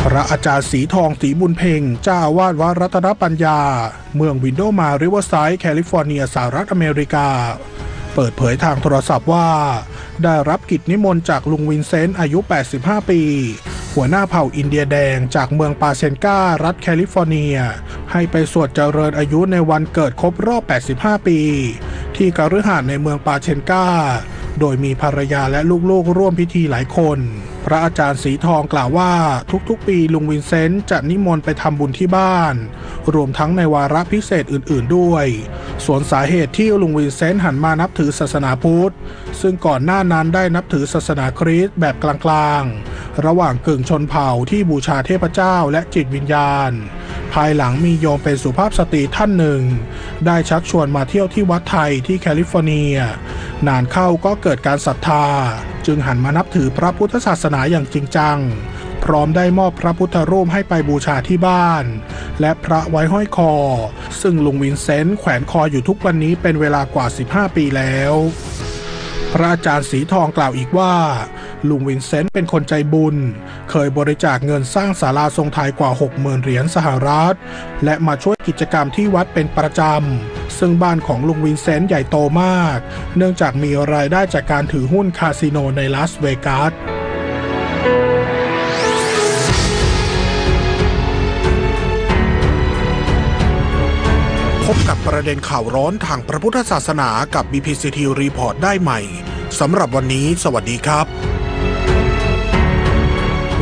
พระอาจารย์ศรีทองศรีบุญเพ็งเจ้าอาวาสวัดรัตนปัญญาเมืองวินโดมาริเวอร์ไซด์แคลิฟอร์เนียสหรัฐอเมริกาเปิดเผยทางโทรศัพท์ว่าได้รับกิจนิมนต์จากลุงวินเซนต์อายุ85ปีหัวหน้าเผ่าอินเดียแดงจากเมืองปาเซนการัฐแคลิฟอร์เนียให้ไปสวดเจริญอายุในวันเกิดครบรอบ85ปีที่คฤหาสน์ในเมืองปาเชนกาโดยมีภรรยาและลูกๆร่วมพิธีหลายคนพระอาจารย์ศรีทองกล่าวว่าทุกๆปีลุงวินเซนต์จะนิมนต์ไปทำบุญที่บ้านรวมทั้งในวาระพิเศษอื่นๆด้วยส่วนสาเหตุที่ลุงวินเซนต์หันมานับถือศาสนาพุทธซึ่งก่อนหน้านั้นได้นับถือศาสนาคริสต์แบบกลางๆระหว่างกึ่งชนเผ่าที่บูชาเทพเจ้าและจิตวิญญาณภายหลังมีโยมเป็นสุภาพสตรีท่านหนึ่งได้ชักชวนมาเที่ยวที่วัดไทยที่แคลิฟอร์เนียนานเข้าก็เกิดการศรัทธาจึงหันมานับถือพระพุทธศาสนาอย่างจริงจังพร้อมได้มอบพระพุทธรูปให้ไปบูชาที่บ้านและพระไว้ห้อยคอซึ่งลุงวินเซนต์แขวนคออยู่ทุกวันนี้เป็นเวลากว่า15ปีแล้วพระอาจารย์ศรีทองกล่าวอีกว่าลุงวินเซนต์เป็นคนใจบุญเคยบริจาคเงินสร้างศาลาทรงไทยกว่า 60,000 เหรียญสหรัฐและมาช่วยกิจกรรมที่วัดเป็นประจำซึ่งบ้านของลุงวินเซนต์ใหญ่โตมากเนื่องจากมีรายได้จากการถือหุ้นคาสิโนในลาสเวกัสพบกับประเด็นข่าวร้อนทางพระพุทธศาสนากับ BPCT Report ได้ใหม่สำหรับวันนี้สวัสดีครับ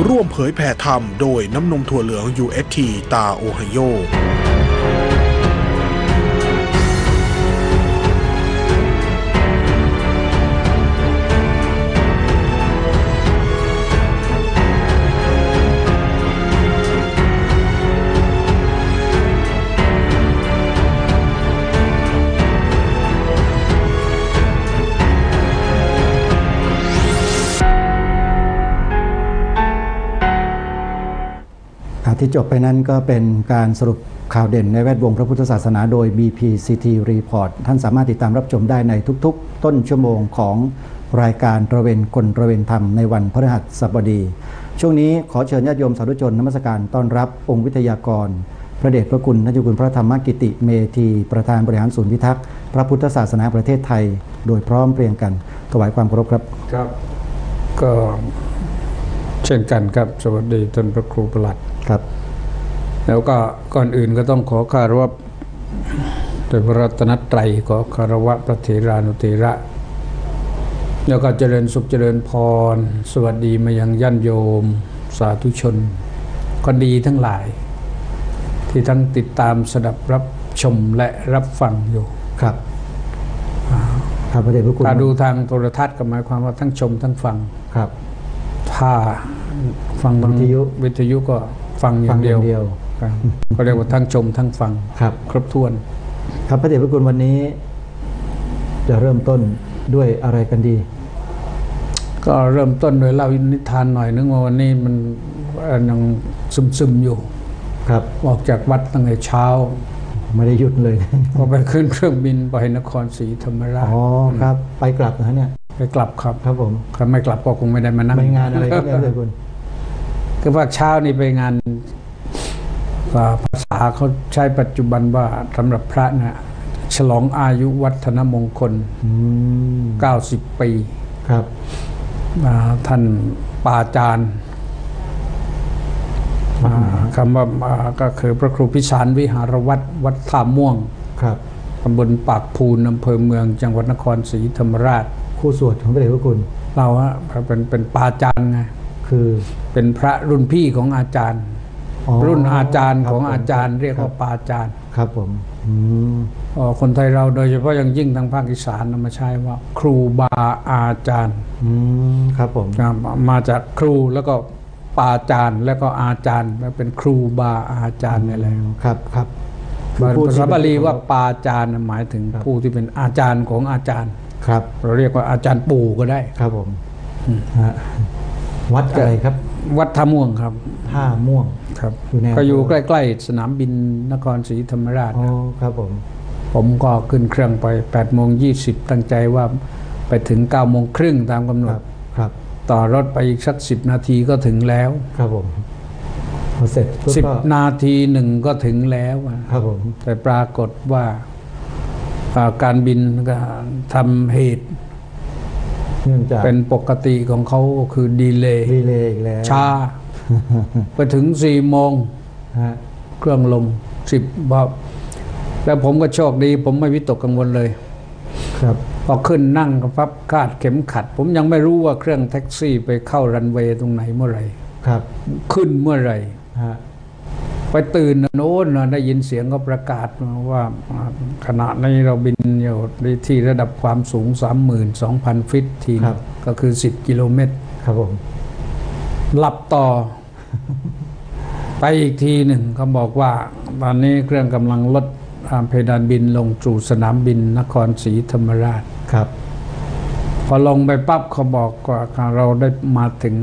ร่วมเผยแผ่ธรรมโดยน้ำนมถั่วเหลือง UST ตาโอไฮโอที่จบไปนั้นก็เป็นการสรุปข่าวเด่นในแวดวงพระพุทธศาสนาโดย BPCT Report ท่านสามารถติดตามรับชมได้ในทุกๆต้นชั่วโมงของรายการตระเวนกลตระเวนธรรมในวันพฤหัสบดีช่วงนี้ขอเชิญญาติโยมสาธุชนนมัสการต้อนรับองค์วิทยากรพระเดชพระคุณท่านเจ้าคุณพระธรรมกิติเมธีประธานบริหารศูนย์พิทักษ์พระพุทธศาสนาประเทศไทยโดยพร้อมเพรียงกันถวายความเคารพครับครับก็เช่นกันครับสวัสดีท่านพระครูประหลัดครับแล้วก็ก่อนอื่นก็ต้องขอคารวะโดยพระรัตนตรัยขอคารวะพระเถรานุเถระแล้วก็เจริญสุขเจริญพรสวัสดีมายังญาติโยมสาธุชนคนดีทั้งหลายที่ทั้งติดตามสดับรับชมและรับฟังอยู่ครับครับพระเดชพระคุณถ้าดูทางโทรทัศน์ก็หมายความว่าทั้งชมทั้งฟังครับถ้าฟังวิทยุก็ฟังอย่างเดียวก็เรียกว่าทั้งชมทั้งฟังครบถ้วนครับพระเดชพระคุณวันนี้จะเริ่มต้นด้วยอะไรกันดีก็เริ่มต้นโดยเล่านิทานหน่อยนึงว่าวันนี้มันยังซึมๆอยู่ครับออกจากวัดตั้งแต่เช้าไม่ได้หยุดเลยพอไปขึ้นเครื่องบินไปนครศรีธรรมราชอ๋อครับไปกลับนะเนี่ยไปกลับครับครับผมครับไม่กลับก็คงไม่ได้มานั่งไปงานอะไรครับเนี่ยคุณคือว่าเช้านี้ไปงานภาษาเขาใช้ปัจจุบันว่าสำหรับพระนะฉลองอายุวัฒนมงคล90 ปีครับท่านปาจารย์คำว่าก็คือพระครูพิสารวิหารวัดท่าม่วงครับตำบลปากพูนอำเภอเมืองจังหวัดนครศรีธรรมราชคู่สวดของพระเดชพระคุณเราเป็นปาจารย์ไงคือเป็นพระรุ่นพี่ของอาจารย์รุ่นอาจารย์ของอาจารย์เรียกว่าปาจารย์ครับผมคนไทยเราโดยเฉพาะอย่างยิ่งทางภาคอีสานมาใช้ว่าครูบาอาจารย์ครับผมมาจากครูแล้วก็ปาจารย์แล้วก็อาจารย์เป็นครูบาอาจารย์นี่แหละครับครับภาษาบาลีว่าปาจารย์หมายถึงผู้ที่เป็นอาจารย์ของอาจารย์ครับเราเรียกว่าอาจารย์ปู่ก็ได้ครับผมวัดอะไรครับวัดท่าม่วงครับท่าม่วงครับก็อยู่ใกล้ๆสนามบินนครศรีธรรมราชครับผมก็ขึ้นเครื่องไป8:20ตั้งใจว่าไปถึง9:30ตามกำหนดครับต่อรถไปอีกสัก10 นาทีก็ถึงแล้วครับผม พอเสร็จปุ๊บก็10 นาทีหนึ่งก็ถึงแล้วครับผมแต่ปรากฏว่าการบินก็ทำเหตุเนื่องจากเป็นปกติของเขาคือดีเลย์อีกแล้วช้า ไปถึง4 โมงเครื่องลง10 บาทแล้วผมก็โชคดีผมไม่วิตกกังวลเลยครับพอขึ้นนั่งก็ปั๊บคาดเข็มขัดผมยังไม่รู้ว่าเครื่องแท็กซี่ไปเข้ารันเวย์ตรงไหนเมื่อไหร่ครับขึ้นเมื่อไหร่ไปตื่นโน้นได้ยินเสียงก็ประกาศว่าขณะนี้เราบินอยู่ที่ระดับความสูง 32,000 ฟิตทีก็คือ10 กิโลเมตรครับผมหลับต่อ ไปอีกทีหนึ่งเขาบอกว่าตอนนี้เครื่องกำลังลดเพดานบินลงสู่สนามบินนครศรีธรรมราชครับพอลงไปปั๊บเขาบอกว่าเราได้มาถึง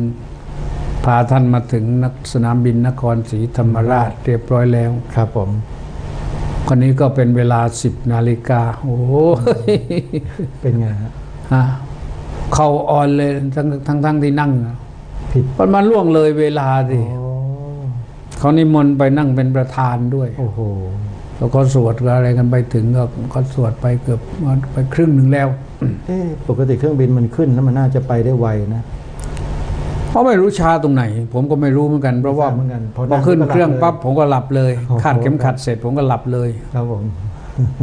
พาท่านมาถึงสนามบินนครศรีธรรมราชเรียบร้อยแล้วครับผมคนนี้ก็เป็นเวลา10 นาฬิกาโอ้เป็นไงฮะเข้าออนเลยทั้งที่นั่งผิดประมาณล่วงเลยเวลาสิเขานิมนต์ไปนั่งเป็นประธานด้วยโอ้โหแล้วก็สวดอะไรกันไปถึงก็สวดไปเกือบไปครึ่งหนึ่งแล้วปกติเครื่องบินมันขึ้นแล้วมันน่าจะไปได้ไวนะเพราะไม่รู้ชาตรงไหนผมก็ไม่รู้เหมือนกันเพราะว่าพอขึ้นเครื่องปั๊บผมก็หลับเลยคาดเข็มขัดเสร็จผมก็หลับเลยครับผม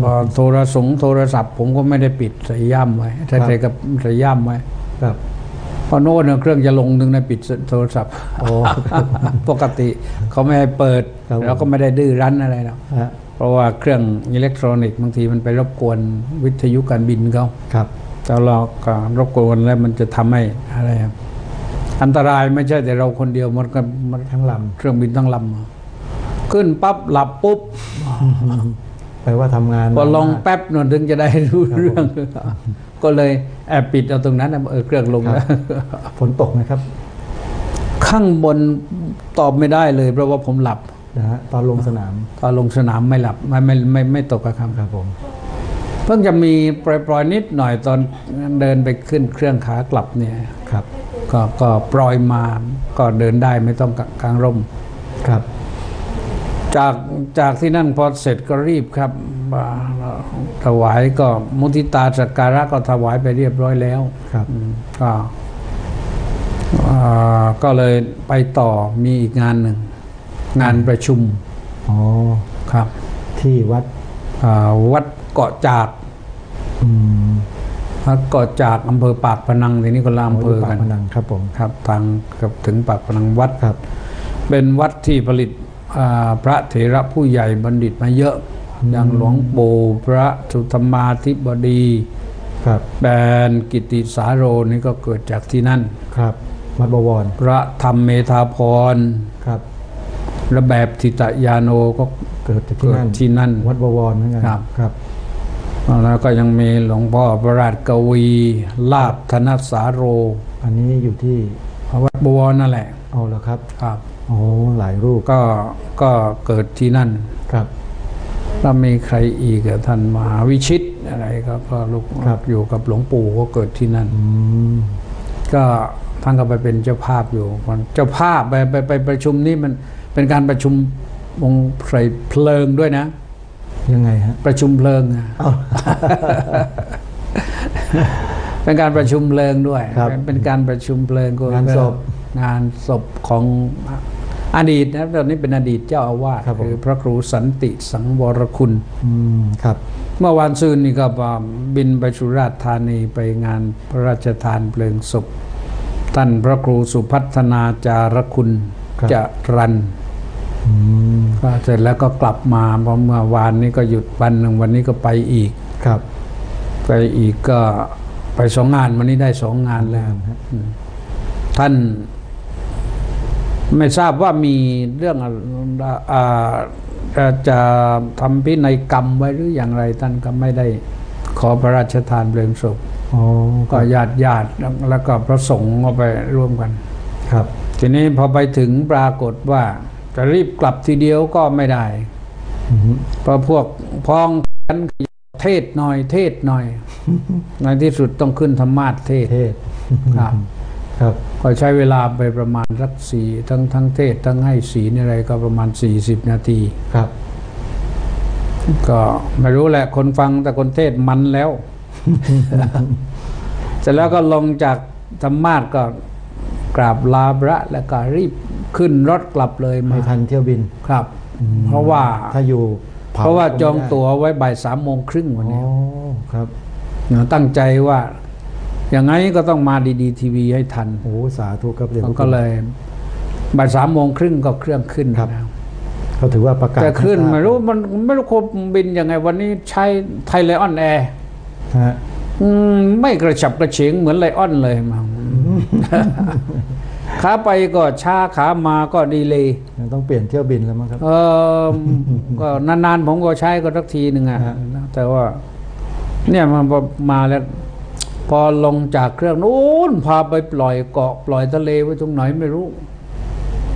พอโทรศัพท์ผมก็ไม่ได้ปิดใส่ย่ำไว้ใส่กับใส่ย่ำไว้ครับพอโน้ตเครื่องจะลงนึงในปิดโทรศัพท์ปกติเขาไม่ให้เปิดแล้วก็ไม่ได้ดื้อรั้นอะไรหรอกเพราะว่าเครื่องอิเล็กทรอนิกส์บางทีมันไปรบกวนวิทยุการบินเขาครับแต่เราก็รบกวนแล้วมันจะทำให้อะไรอันตรายไม่ใช่แต่เราคนเดียวมันทั้งลำเครื่องบินทั้งลำขึ้นปั๊บหลับปุ๊บแปลว่าทำงานพอลงแป๊บหน่อยถึงจะได้รู้เรื่องก็เลยแอบปิดเอาตรงนั้นเครื่องลงแล้วฝนตกนะครับข้างบนตอบไม่ได้เลยเพราะว่าผมหลับนะฮะตอนลงสนามไม่หลับไม่ตกครับผมเพิ่งจะมีปล่อยนิดหน่อยตอนเดินไปขึ้นเครื่องขากลับเนี่ยครับก็ปล่อยมาก็เดินได้ไม่ต้องกางร่มครับจากที่นั่นพอเสร็จก็รีบครับถวายก็มุทิตาสักการะก็ถวายไปเรียบร้อยแล้วครับก็เลยไปต่อมีอีกงานหนึ่งงานประชุมครับที่วัดเกาะจากวัดเกาะจากอำเภอปากพนังทีนี้ก็ลามอำเภอกันครับผมครับทางกับถึงปากพนังวัดครับเป็นวัดที่ผลิตพระเถระผู้ใหญ่บัณฑิตมาเยอะอย่างหลวงปู่พระสุธรรมาธิบดีแบนกิติสาโรนี่ก็เกิดจากที่นั่นครับวัดบวรพระธรรมเมธาพรครับระแบบทิตยาโนก็เกิดที่นั่นวัดบวรเหมือนกันครับแล้วก็ยังมีหลวงพ่อประราชกวีลาภธนสาโรอันนี้อยู่ที่วัดบวรนั่นแหละเอาแล้วครับครับโอ้หลายรูปก็เกิดที่นั่นครับแล้วมีใครอีกท่านมหาวิชิตอะไรก็ลูกอยู่กับหลวงปู่ก็เกิดที่นั่นก็ท่านก็ไปเป็นเจ้าภาพอยู่เจ้าภาพไปประชุมนี่มันเป็นการประชุมวงใส่เพลิงด้วยนะยังไงฮะประชุมเพลิงเป็นการประชุมเพลิงด้วยเป็นการประชุมเพลิงงานศพของอดีตนะตอนนี้เป็นอดีตเจ้าอาวาสคือพระครูสันติสังวรคุณครับเมื่อวันซืนนี่ก็บินไปสุราษฎร์ธานีไปงานพระราชทานเพลิงศพท่านพระครูสุพัฒนาจารคุณจรัญก็เสร็จแล้วก็กลับมาเพราะเมื่อวานนี้ก็หยุดวันหนึ่งวันนี้ก็ไปอีกครับไปอีกก็ไป2 งานวันนี้ได้2 งานแล้วท่านไม่ทราบว่ามีเรื่องจะทำพินัยกรรมไว้หรืออย่างไรท่านก็ไม่ได้ขอพระราชทานเพลิงศพก็ญาติแล้วก็พระสงฆ์ก็ไปร่วมกันครับทีนี้พอไปถึงปรากฏว่าจะรีบกลับทีเดียวก็ไม่ได้เพราะพวกพ้องกันเทศหน่อยในที่สุดต้องขึ้นธรรมาสเทศครับ ครับก็ใช้เวลาไปประมาณสักทั้งเทศทั้งให้ศีลอะไรก็ประมาณ40 นาทีครับก็ไม่รู้แหละคนฟังแต่คนเทศมันแล้ว เสร็จแล้วก็ลงจากธรรมาสน์ก็กราบลาพระแล้วก็รีบขึ้นรถกลับเลยไม่ทันเที่ยวบินครับเพราะว่าถ้าอยู่เพราะว่าจองตั๋วไว้บ่าย3:30วันนี้ครับตั้งใจว่าอย่างไงก็ต้องมาดีๆทีวีให้ทันโอ้สาธุครับเดี๋ยวก็เลยบ่าย3:30ก็เครื่องขึ้นครับเขาถือว่าประกาศแต่ขึ้นไม่รู้มันไม่รู้คนบินยังไงวันนี้ใช้ไทยไลออนแอร์ไม่กระฉับกระเฉงเหมือนไลออนเลยมั้งขาไปก็ช้าขามาก็ดีเลยต้องเปลี่ยนเที่ยวบินแล้วมั้งครับก็นานๆผมก็ใช้ก็สักทีหนึ่งอ่ะแต่ว่าเนี่ยมันมาแล้วพอลงจากเครื่องนู้นพาไปปล่อยเกาะปล่อยทะเลไว้ตรงไหนไม่รู้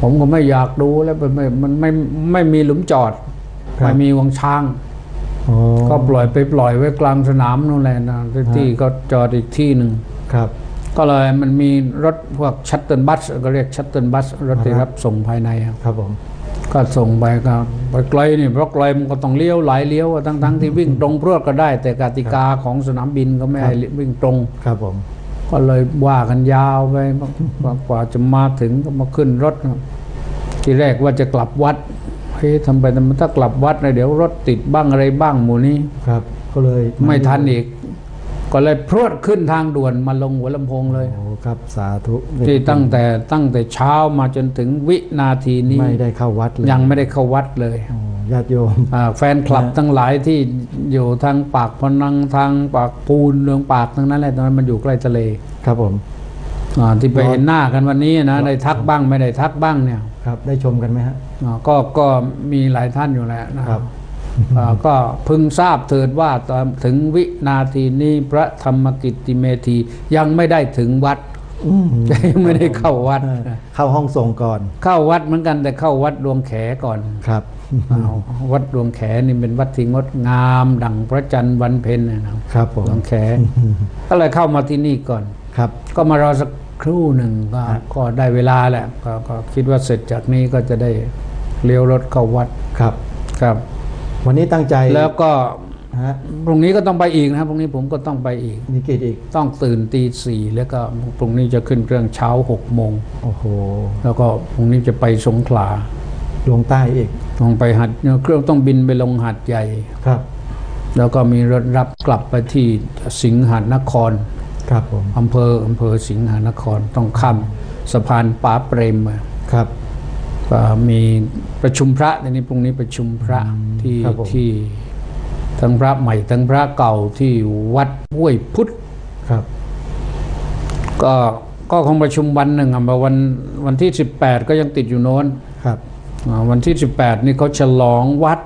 ผมก็ไม่อยากดูแล้วมันไม่มีหลุมจอดไม่มีวังช้างก็ปล่อยไว้กลางสนามนู่นแหละนะที่ก็จอดอีกที่หนึ่งครับก็เลยมันมีรถพวกชัตเติลบัสก็เรียกชัตเติลบัสรถที่รับส่งภายในครับผมก็ส่งไปก็ไปไกลนี่เพราะไกลมันก็ต้องเลี้ยวหลายเลี้ยวทั้งที่วิ่งตรงพรวดก็ได้แต่กติกาของสนามบินก็ไม่ให้วิ่งตรงครับผมก็เลยว่ากันยาวไปกว่าจะมาถึงก็มาขึ้นรถทีแรกว่าจะกลับวัดเฮ้ยทำไปถ้ากลับวัดนะเดี๋ยวรถติดบ้างอะไรบ้างหมู่นี้ครับก็เลยไม่ทันอีกก็เลยพรวดขึ้นทางด่วนมาลงหัวลำโพงเลยโอ้ครับสาธุที่ตั้งแต่เช้ามาจนถึงวินาทีนี้ไม่ได้เข้าวัดเลยยังไม่ได้เข้าวัดเลยญาติโยมแฟนคลับทั้งหลายที่อยู่ทางปากพนังทางปากปูนเรืองปากทั้งนั้นแหละตอนนั้นมันอยู่ใกล้ทะเลครับผมที่ไปเห็นหน้ากันวันนี้นะได้ทักบ้างไม่ได้ทักบ้างเนี่ยครับได้ชมกันไหมฮะก็มีหลายท่านอยู่แล้วนะครับก็พึงทราบเถิดว่าตอนถึงวินาทีนี้พระธรรมกิตติเมธียังไม่ได้ถึงวัดยังไม่ได้เข้าวัดเข้าห้องส่งก่อนเข้าวัดเหมือนกันแต่เข้าวัดดวงแขก่อนครับวัดดวงแขนี่เป็นวัดที่งดงามดั่งพระจันทร์วันเพ็ญนะครับผมดวงแขก็เลยเข้ามาที่นี่ก่อนครับก็มารอสักครู่หนึ่งก็ได้เวลาแหละก็คิดว่าเสร็จจากนี้ก็จะได้เลี้ยวรถเข้าวัดครับวันนี้ตั้งใจแล้วก็พรุ่งนี้ก็ต้องไปอีกนะครับพรุ่งนี้ผมก็ต้องไปอีกมีกิจอีกต้องตื่นตี 4แล้วก็พรุ่งนี้จะขึ้นเครื่องเช้า6 โมงโอ้โหแล้วก็พรุ่งนี้จะไปสงขลาลงใต้อีกต้องไปหัดเครื่องต้องบินไปลงหาดใหญ่ครับแล้วก็มีรถรับกลับไปที่สิงหนครครับผมอำเภอสิงหนครต้องข้ามสะพานป๋าเปรมมาครับก็มีประชุมพระในนี้พรุ่งนี้ประชุมพระที่ทั้งพระใหม่ทั้งพระเก่าที่วัดห้วยพุทธครับก็คงประชุมวันหนึ่งวันที่18ก็ยังติดอยู่โน้นครับวันที่18นี่เขาฉลองวัด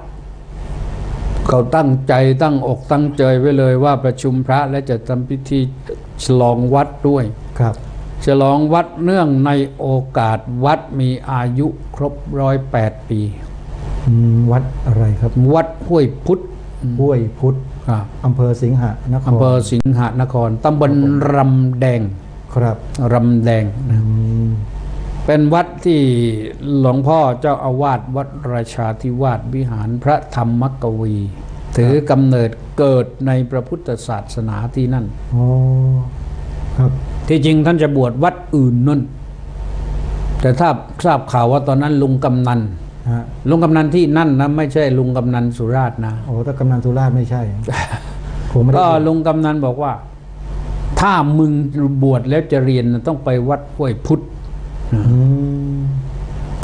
เขาตั้งใจตั้งอกตั้งใจไว้เลยว่าประชุมพระและจะทำพิธีฉลองวัดด้วยครับฉลองวัดเนื่องในโอกาสวัดมีอายุครบ108 ปีวัดอะไรครับวัดห้วยพุทธอำเภอสิงหนครอำเภอสิงหนครตำบลรำแดงครับรำแดงเป็นวัดที่หลวงพ่อเจ้าอาวาสวัดราชาธิวาสวิหารพระธรรมกวีถือกำเนิดเกิดในพระพุทธศาสนาที่นั่นครับที่จริงท่านจะบวชวัดอื่นนั่นแต่ถ้าทราบข่าวว่าตอนนั้นลุงกำนันที่นั่นนะไม่ใช่ลุงกำนันสุราษฎร์นะโอ้ถ้ากำนันสุราษฎร์ไม่ใช่ก็ลุงกำนันบอกว่าถ้ามึงบวชแล้วจะเรียนต้องไปวัดห้วยพุทธ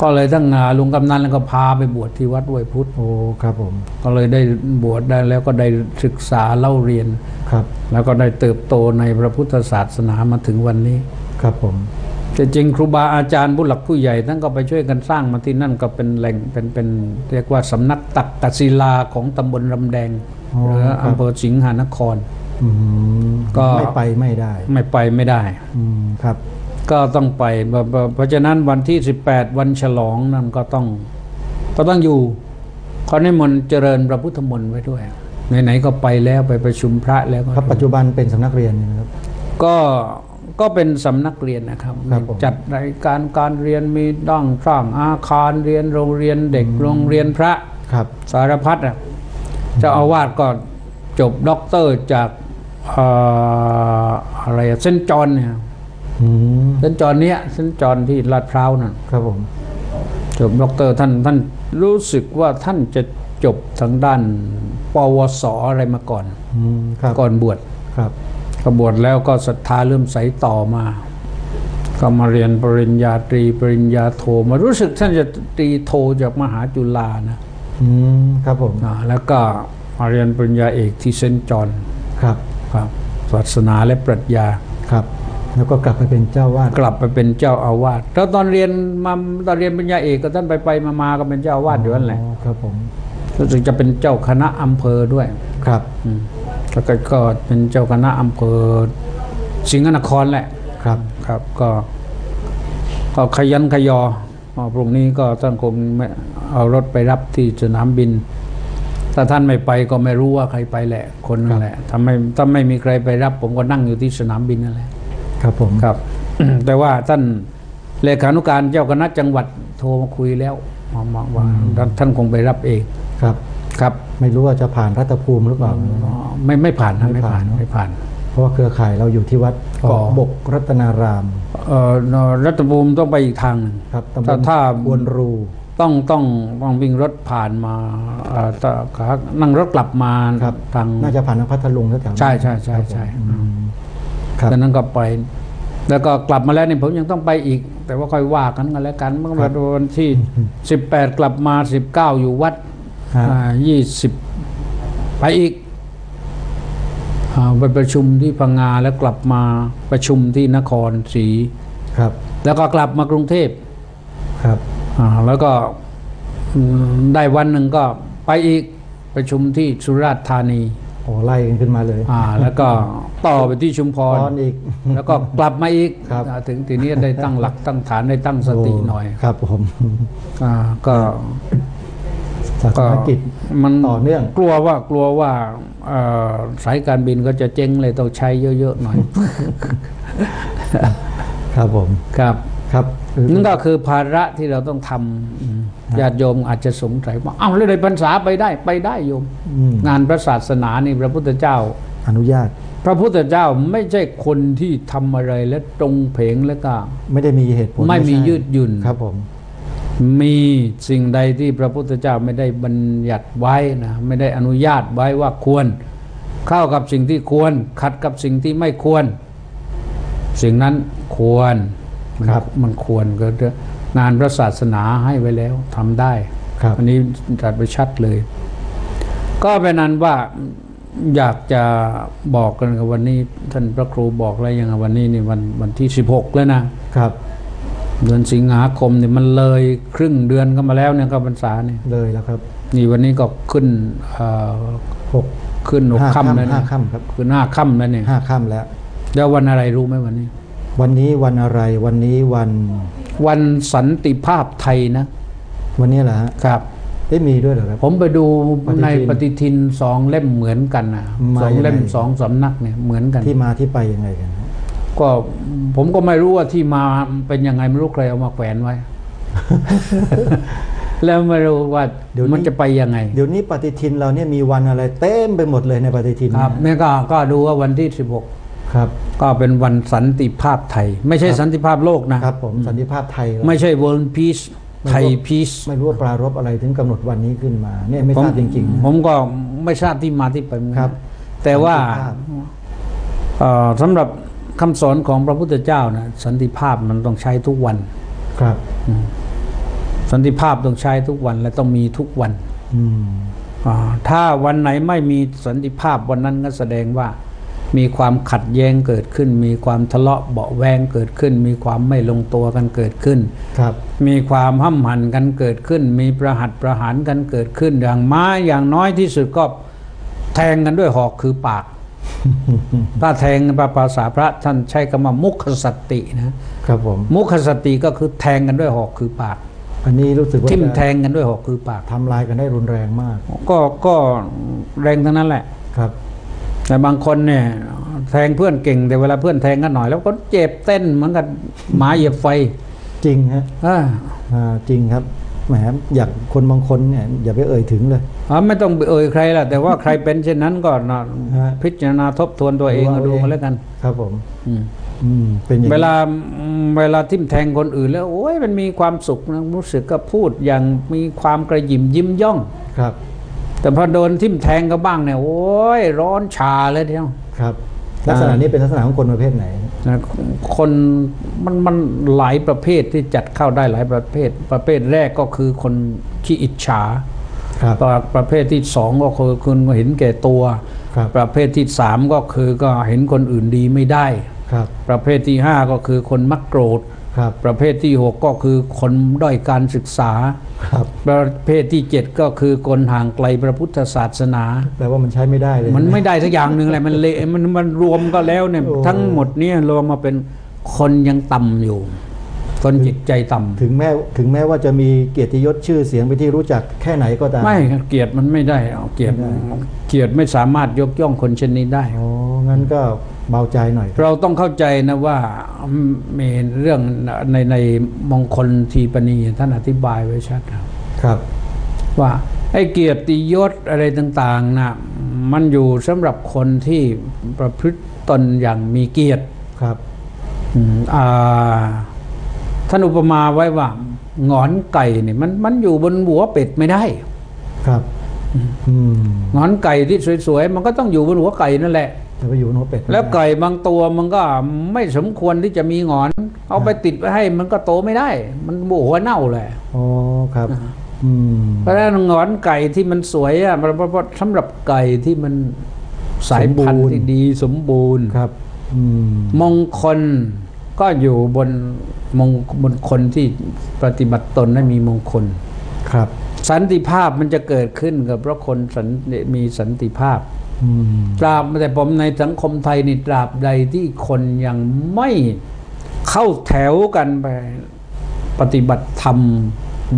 ก็เลยตั้งลุงกำนันแล้วก็พาไปบวชที่วัดห้วยพุทธโอ้ครับผมก็เลยได้บวชได้แล้วก็ได้ศึกษาเล่าเรียนครับแล้วก็ได้เติบโตในพระพุทธศาสนามาถึงวันนี้ครับผมจริงครูบาอาจารย์ผู้หลักผู้ใหญ่ท่านก็ไปช่วยกันสร้างมาที่นั่นก็เป็นแหล่งเป็นเรียกว่าสำนักตักกศิลาของตำบลรำแดงหรืออำเภอสิงหนครก็ไม่ไปไม่ได้ครับก็ต้องไปเพราะฉะนั้นวันที่18วันฉลองนั่นก็ต้องอยู่เขานิมนต์เจริญพระพุทธมนต์ไว้ด้วยไหนๆก็ไปแล้วไปประชุมพระแล้วครับปัจจุบันเป็นสำนักเรียนนะครับก็ ก็เป็นสำนักเรียนนะครับ ครับผม จัดรายการเรียนมีตั้งสร้างอาคารเรียนโรงเรียนเด็กโรงเรียนพระ ครับ สารพัดอ่ะเจ้าอาวาสก็จบด็อกเตอร์จากอะไรเซนต์จอห์นเนี่ย เซนต์จอห์นเนี้ยเซนต์จอห์นที่ลาดพร้าวนั่น ครับผม จบด็อกเตอร์ท่านรู้สึกว่าท่านจะจบทางด้านปวสอะไรมาก่อน ครับ ก่อนบวช ครับ ก็บวชแล้วก็ศรัทธาเริ่มใสต่อมา ก็มาเรียนปริญญาตรีปริญญาโทมารู้สึกท่านจะตรีโทจากมหาจุฬานะครับ ผม แล้วก็มาเรียนปริญญาเอกที่เซนต์จอห์น ครับ ครับศาสนาและปรัชญา ครับ แล้วก็กลับไปเป็นเจ้าวาด กลับไปเป็นเจ้าอาวาสแล้วตอนเรียนปริญญาเอกก็ท่านไปมาก็เป็นเจ้าอาวาสอยู่นั่นแหละ ครับผม รู้สึกจะเป็นเจ้าคณะอำเภอด้วย ครับ แล้วก็เป็นเจ้าคณะอำเภอสิงห์นครแหละ ครับ ครับก็ขยันขยอพรุ่งนี้ก็ท่านคงเอารถไปรับที่สนามบิน ถ้าท่านไม่ไปก็ไม่รู้ว่าใครไปแหละ คนนั่นแหละถ้าไม่มีใครไปรับ ผมก็นั่งอยู่ที่สนามบินนั่นแหละ ครับผม ครับ แต่ว่าท่านเลขานุการเจ้าคณะจังหวัดโทรมาคุยแล้วว่าท่านคงไปรับเอง ครับ ครับ ไม่รู้ว่าจะผ่านรัฐภูมิหรือเปล่า ไม่ผ่านนะ ไม่ ไม่ ผ่าน ผ่าน เนอะ ไม่ผ่าน เพราะว่าเครือข่ายเราอยู่ที่วัดเกาะบกรัตนาราม รัฐภูมิต้องไปอีกทางหนึ่ง ครับตำบล ถ้า ควนรู ต้องวิ่งรถผ่านมานั่งรถกลับมา ครับ ทาง น่าจะผ่านทางพัทลุงแถวๆนั้น ใช่ ครับ จากนั้นก็ไป แล้วก็กลับมาแล้วนี่ผมยังต้องไปอีก แต่ว่าค่อยว่ากันแล้วกันเมื่อวันที่ 18 กลับมา 19 อยู่วัด 20 ไปอีกไปประชุมที่พังงาแล้วกลับมาประชุมที่นครศรี ครับ แล้วก็กลับมากรุงเทพ ครับ แล้วก็ได้วันหนึ่งก็ไปอีกประชุมที่สุราษฎร์ธานี โอ้ไล่กันขึ้นมาเลย แล้วก็ต่อไปที่ชุมพร ตอนอีก แล้วก็กลับมาอีก ครับ ถึงทีนี้ได้ตั้งหลักตั้งฐานได้ตั้งสติหน่อย ครับผม ก็ ศาสนกิจ มัน ต่อเนื่อง กลัวว่าสายการบินก็จะเจ๊งเลยต้องใช้เยอะๆหน่อย ครับผม ครับ ครับ นั่นก็คือภาระที่เราต้องทำญาติโยมอาจจะสงสัยว่าอ้าวแล้วในพรรษาไปได้โยม งานพระศาสนานี่พระพุทธเจ้า อนุญาต พระพุทธเจ้าไม่ใช่คนที่ทำอะไรและตรงเพงแล้วก็ ไม่ได้มีเหตุผล ไม่มี ใช่ ยืดหยุ่น ครับผม มีสิ่งใดที่พระพุทธเจ้าไม่ได้บัญญัติไว้นะไม่ได้อนุญาตไว้ว่าควร เข้ากับสิ่งที่ควร ขัดกับสิ่งที่ไม่ควร สิ่งนั้นควร ครับ มันควรก็งานพระศาสนาให้ไว้แล้วทำได้ ครับ อันนี้จัดไปชัดเลย ก็เป็นนั้นว่าอยากจะบอกกันกับวันนี้ท่านพระครูบอกอะไรอย่างวันนี้นี่วันที่16แล้วนะครับ เดือนสิงหาคมเนี่ยมันเลยครึ่งเดือนก็มาแล้วเนี่ยก็พรรษาเนี่ย เลยแล้วครับ นี่วันนี้ก็ขึ้น 6 ขึ้น6 ค่ำแล้วเนี่ย 5 ค่ำครับ ขึ้น5 ค่ำแล้วเนี่ย 5 ค่ำแล้ว แล้ววันอะไรรู้ไหมวันนี้ วันนี้วันอะไรวันนี้วัน วันสันติภาพไทยนะ วันนี้เหรอฮะ ครับ มีด้วยเหรอครับ ผมไปดู ปฏิทิน ในปฏิทิน2 เล่มเหมือนกันนะ มา 2 เล่ม ยังไง 2 สำนักเนี่ยเหมือนกัน ที่มาที่ไปยังไงกัน ก็ผมก็ไม่รู้ว่าที่มาเป็นยังไงไม่รู้ใครเอามาแขวนไว้ แล้วไม่รู้ว่ามันจะไปยังไง เดี๋ยวนี้ปฏิทินเราเนี่ยมีวันอะไรเต็มไปหมดเลยในปฏิทิน ครับนี่ก็ดูว่าวันที่16 ครับ ก็เป็นวันสันติภาพไทย ไม่ใช่สันติภาพโลกนะครับ ผมสันติภาพไทย ไม่ใช่ World Peace ไทย Peace ไม่รู้ว่าปรารภอะไรถึงกำหนดวันนี้ขึ้นมาเนี่ยไม่ทราบจริงๆนะ ผมก็ไม่ทราบที่มาที่ไปเหมือนกัน ครับ แต่ว่า สันติภาพ สำหรับคำสอนของพระพุทธเจ้านะสันติภาพมันต้องใช้ทุกวัน ครับ สันติภาพต้องใช้ทุกวันและต้องมีทุกวัน ถ้าวันไหนไม่มีสันติภาพวันนั้นก็แสดงว่ามีความขัดแย้งเกิดขึ้น มีความทะเลาะเบาะแวงเกิดขึ้น มีความไม่ลงตัวกันเกิดขึ้น ครับ มีความห้ำหั่นกันเกิดขึ้น มีประหัตประหารกันเกิดขึ้น อย่างอย่างน้อยที่สุดก็แทงกันด้วยหอกคือปาก ถ้าแทงภาษาพระท่านใช้คำว่ามุขสตินะครับ ผม มุขสติก็คือแทงกันด้วยหอกคือปาก อันนี้รู้สึกว่า ทิ่ม จะ แทงกันด้วยหอกคือปาก ทำลายกันได้รุนแรงมาก ก็แรงทั้งนั้นแหละ ครับ แต่บางคนเนี่ย แทงเพื่อนเก่งแต่เวลาเพื่อนแทงกันหน่อยแล้วก็เจ็บเต้นเหมือนกันหมาเหยียบไฟจริงฮะจริงครับแหมอยากคนบางคนเนี่ยอย่าไปเอ่ยถึงเลยไม่ต้องไปเอ่ยใครล่ะแต่ว่าใครเป็นเช่นนั้นก็พิจารณาทบทวนตัวเองดูมาแล้วกันครับผมเป็นอย่างเวลาทิ่มแทงคนอื่นแล้วโอ้ยมันมีความสุขนะรู้สึกก็พูดอย่างมีความกระหยิ่มยิ้มย่องครับแต่พอโดนทิ่มแทงก็บ้างเนี่ยโอ้ยร้อนชาเลยทีเดียวครับลักษณะนี้เป็นลักษณะของคนประเภทไหนคนมันหลายประเภทที่จัดเข้าได้หลายประเภทแรกก็คือคนขี้อิจฉาประเภทที่สองก็คือคนเห็นแก่ตัวประเภทที่สามก็คือก็เห็นคนอื่นดีไม่ได้ประเภทที่ห้าก็คือคนมักโกรธประเภทที่หกก็คือคนด้อยการศึกษาประเภทที่เจ็ดก็คือคนห่างไกลพระพุทธศาสนาแปลว่ามันใช้ไม่ได้เลยมันไม่ได้สักอย่างหนึ่งเลยมันเละมันรวมก็แล้วเนี่ยทั้งหมดเนี่ยรวมมาเป็นคนยังต่ำอยู่คนจิตใจต่ำถึงแม้ว่าจะมีเกียรติยศชื่อเสียงไปที่รู้จักแค่ไหนก็ตามไม่เกียรติมันไม่ได้เกียรติไม่สามารถยกย่องคนเช่นนี้ได้งั้นก็เบาใจหน่อยเราต้องเข้าใจนะว่ามีเรื่องในมงคลทีปณีท่านอธิบายไว้ชัดครับว่าไอ้เกียรติยศอะไรต่างๆนะมันอยู่สำหรับคนที่ประพฤติตนอย่างมีเกียรติครับท่านอุปมาไว้ว่าหงอนไก่เนี่ยมันอยู่บนหัวเป็ดไม่ได้ครับหงอนไก่ที่สวยๆมันก็ต้องอยู่บนหัวไก่นั่นแหละแต่ไปอยู่บนหัวเป็ดแล้วไก่บางตัวมันก็ไม่สมควรที่จะมีหงอนเอาไปติดไว้ให้มันก็โตไม่ได้มันหัวเน่าเลยอ๋อครับเพราะฉะนั้นหงอนไก่ที่มันสวยอ่ะเพราะสำหรับไก่ที่มันสายพันธุ์ที่ดีสมบูรณ์ครับมงคลก็อยู่บนคนที่ปฏิบัติตนให้มีมงคลครับสันติภาพมันจะเกิดขึ้นกับเพราะคนมีสันติภาพตราบแต่ผมในสังคมไทยนี่ตราบใดที่คนยังไม่เข้าแถวกันไปปฏิบัติธรรม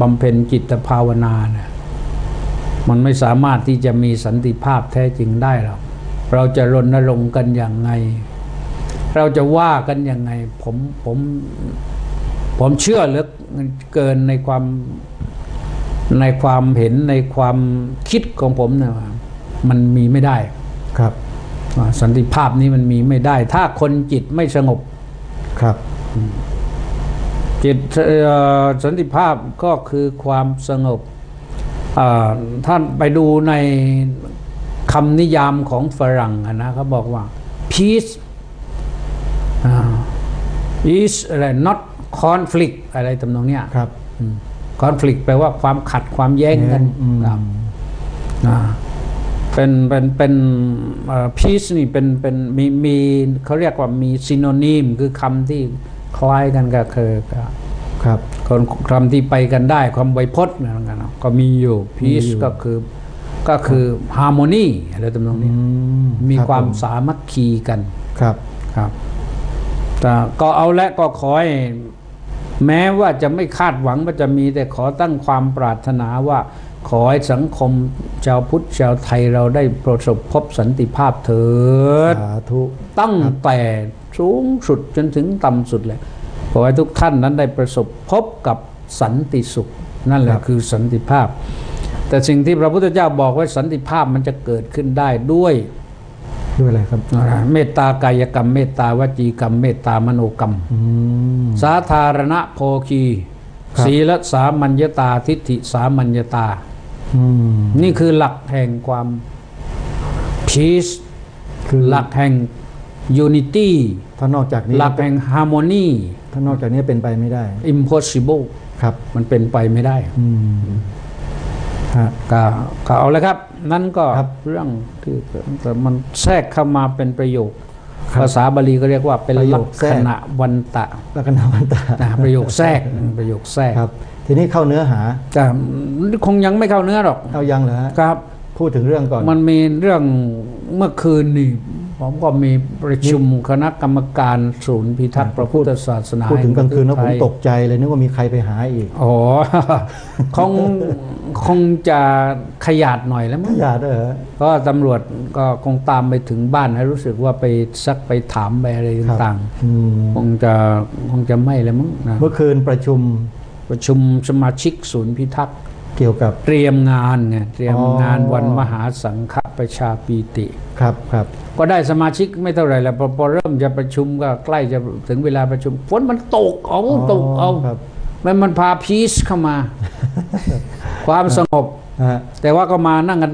บำเพ็ญจิตภาวนาเนี่ยมันไม่สามารถที่จะมีสันติภาพแท้จริงได้หรอกเราจะรณรงค์กันอย่างไงเราจะว่ากันยังไงผมเชื่อเหลือเกินในความเห็นในความคิดของผมนะมันมีไม่ได้ครับสันติภาพนี้มันมีไม่ได้ถ้าคนจิตไม่สงบครับจิตสันติภาพก็คือความสงบท่านไปดูในคำนิยามของฝรั่งนะเขาบอกว่า peace is อะไร not conflict อะไรทำนองเนี้ยครับconflict แปลว่าความขัดความแย้งกันครับเป็นpeace นี่เป็นมีเขาเรียกว่ามี synonym คือคำที่คล้ายกันก็คือครับคำที่ไปกันได้ความไวยพจน์นะก็มีอยู่ peace ก็คือ harmony อะไรทำนองนี้มีความสามัคคีกันครับแต่ก็เอาและก็ขอให้แม้ว่าจะไม่คาดหวังว่าจะมีแต่ขอตั้งความปรารถนาว่าขอให้สังคมชาวพุทธชาวไทยเราได้ประสบพบสันติภาพเถิดสาธุตั้งแต่สูงสุดจนถึงต่ำสุดเลยขอให้ทุกท่านนั้นได้ประสบพบกับสันติสุขนั่นแหละคือสันติภาพแต่สิ่งที่พระพุทธเจ้าบอกว่าสันติภาพมันจะเกิดขึ้นได้ด้วยอะไรครับเมตตากายกรรมเมตตาวจีกรรมเมตตามโนกรรมสาธารณโภคีศีลสามัญญตาทิฏฐิสามัญญตานี่คือหลักแห่งความ peace คือหลักแห่ง unity ถ้านอกจากนี้หลักแห่ง harmony ถ้านอกจากนี้เป็นไปไม่ได้ impossible ครับมันเป็นไปไม่ได้ก็เอาเลยครับนั่นก็เรื่องที่มันแทรกเข้ามาเป็นประโยคภาษาบาลีก็เรียกว่าเป็นลักษณะวันตะประโยคแทรกครับทีนี้เข้าเนื้อหาแต่คงยังไม่เข้าเนื้อหรอกเอายังเหรอครับพูดถึงเรื่องก่อนมันมีเรื่องเมื่อคืนนี่ ผมก็มีประชุมคณะกรรมการศูนย์พิทักษ์พระพุทธศาสนา พูดถึงกลางคืนแล้วผมตกใจเลยนึกว่ามีใครไปหาอีกอ๋อ คงจะขยาดหน่อยแล้วมั้งขยาดเหรอก็ตำรวจก็คงตามไปถึงบ้านให้รู้สึกว่าไปซักไปถามไปอะไรต่างๆคงจะไม่แล้วมั้งเมื่อคืนประชุมสมาชิกศูนย์พิทักษ์เกี่ยวกับเตรียมงานไงเตรียมงานวันมหาสังฆประชาปีติครับก็ได้สมาชิกไม่เท่าไหร่แล้วพอเริ่มจะประชุมก็ใกล้จะถึงเวลาประชุมฝนมันตกเอามันพาพีซเข้ามา ความสงบแต่ว่าก็มานั่งกัน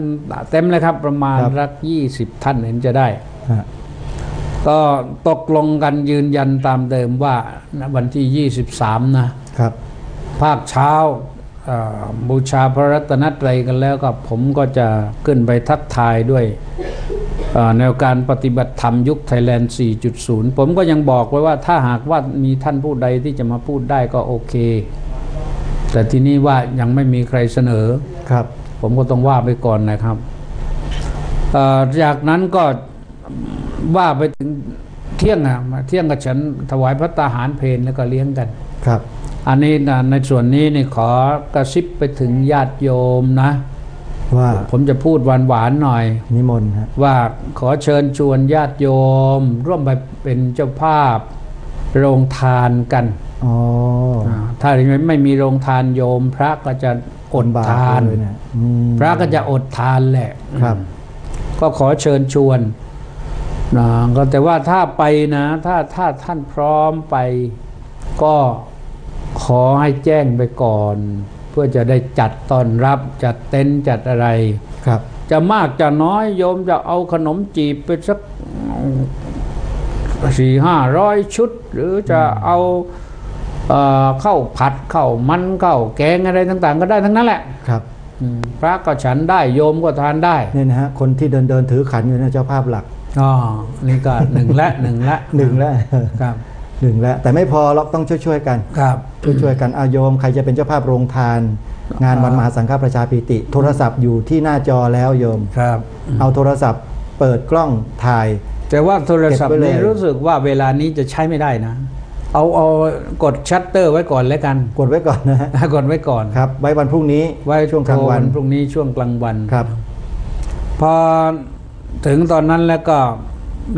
เต็มเลยครับประมาณรัก20 ท่านเห็นจะได้ก็ตกลงกันยืนยันตามเดิมว่าวันที่23นะครับภาคเช้าบูชาพระรัตนตรัยกันแล้วก็ผมก็จะขึ้นไปทักทายด้วยแนวการปฏิบัติธรรมยุคไทยแลนด์ 4.0 ผมก็ยังบอกไว้ว่าถ้าหากว่ามีท่านผู้ใดที่จะมาพูดได้ก็โอเคแต่ที่นี่ว่ายังไม่มีใครเสนอครับผมก็ต้องว่าไปก่อนนะครับจากนั้นก็ว่าไปถึงเที่ยงกับฉันถวายพระตาหารเพลแล้วก็เลี้ยงกันครับอันนี้ในส่วนนี้นี่ขอกระซิบไปถึงญาติโยมนะว่าผมจะพูดหวานๆหน่อยนิมนต์ว่าขอเชิญชวนญาติโยมร่วมไปเป็นเจ้าภาพโรงทานกันถ้าไม่มีโรงทานโยมพระก็จะอดทานพระก็จะอดทานแหละครับก็ขอเชิญชวนนะก็แต่ว่าถ้าไปนะถ้าท่านพร้อมไปก็ขอให้แจ้งไปก่อนเพื่อจะได้จัดต้อนรับจัดเต็นท์จัดอะไรครับจะมากจะน้อยโยมจะเอาขนมจีบไปสัก400-500 ชุดหรือจะเอาข้าวผัดข้าวมันข้าวแกงอะไรต่างๆก็ได้ทั้งนั้นแหละครับพระก็ฉันได้โยมก็ทานได้นี่นะฮะคนที่เดินถือขันอยู่นะเจ้าภาพหลักนี่ก็หนึ่งละครับ1แล้วแต่ไม่พอเราต้องช่วยกันครับช่วยกันอาโยมใครจะเป็นเจ้าภาพโรงทานงานวันมหาสังฆประชาปีติโทรศัพท์อยู่ที่หน้าจอแล้วโยมครับเอาโทรศัพท์เปิดกล้องถ่ายแต่ว่าโทรศัพท์นี้รู้สึกว่าเวลานี้จะใช้ไม่ได้นะเอากดชัตเตอร์ไว้ก่อนแล้วกันกดไว้ก่อนนะกดไว้ก่อนครับไว้วันพรุ่งนี้ไว้ช่วงกลางวันพรุ่งนี้ช่วงกลางวันครับพอถึงตอนนั้นแล้วก็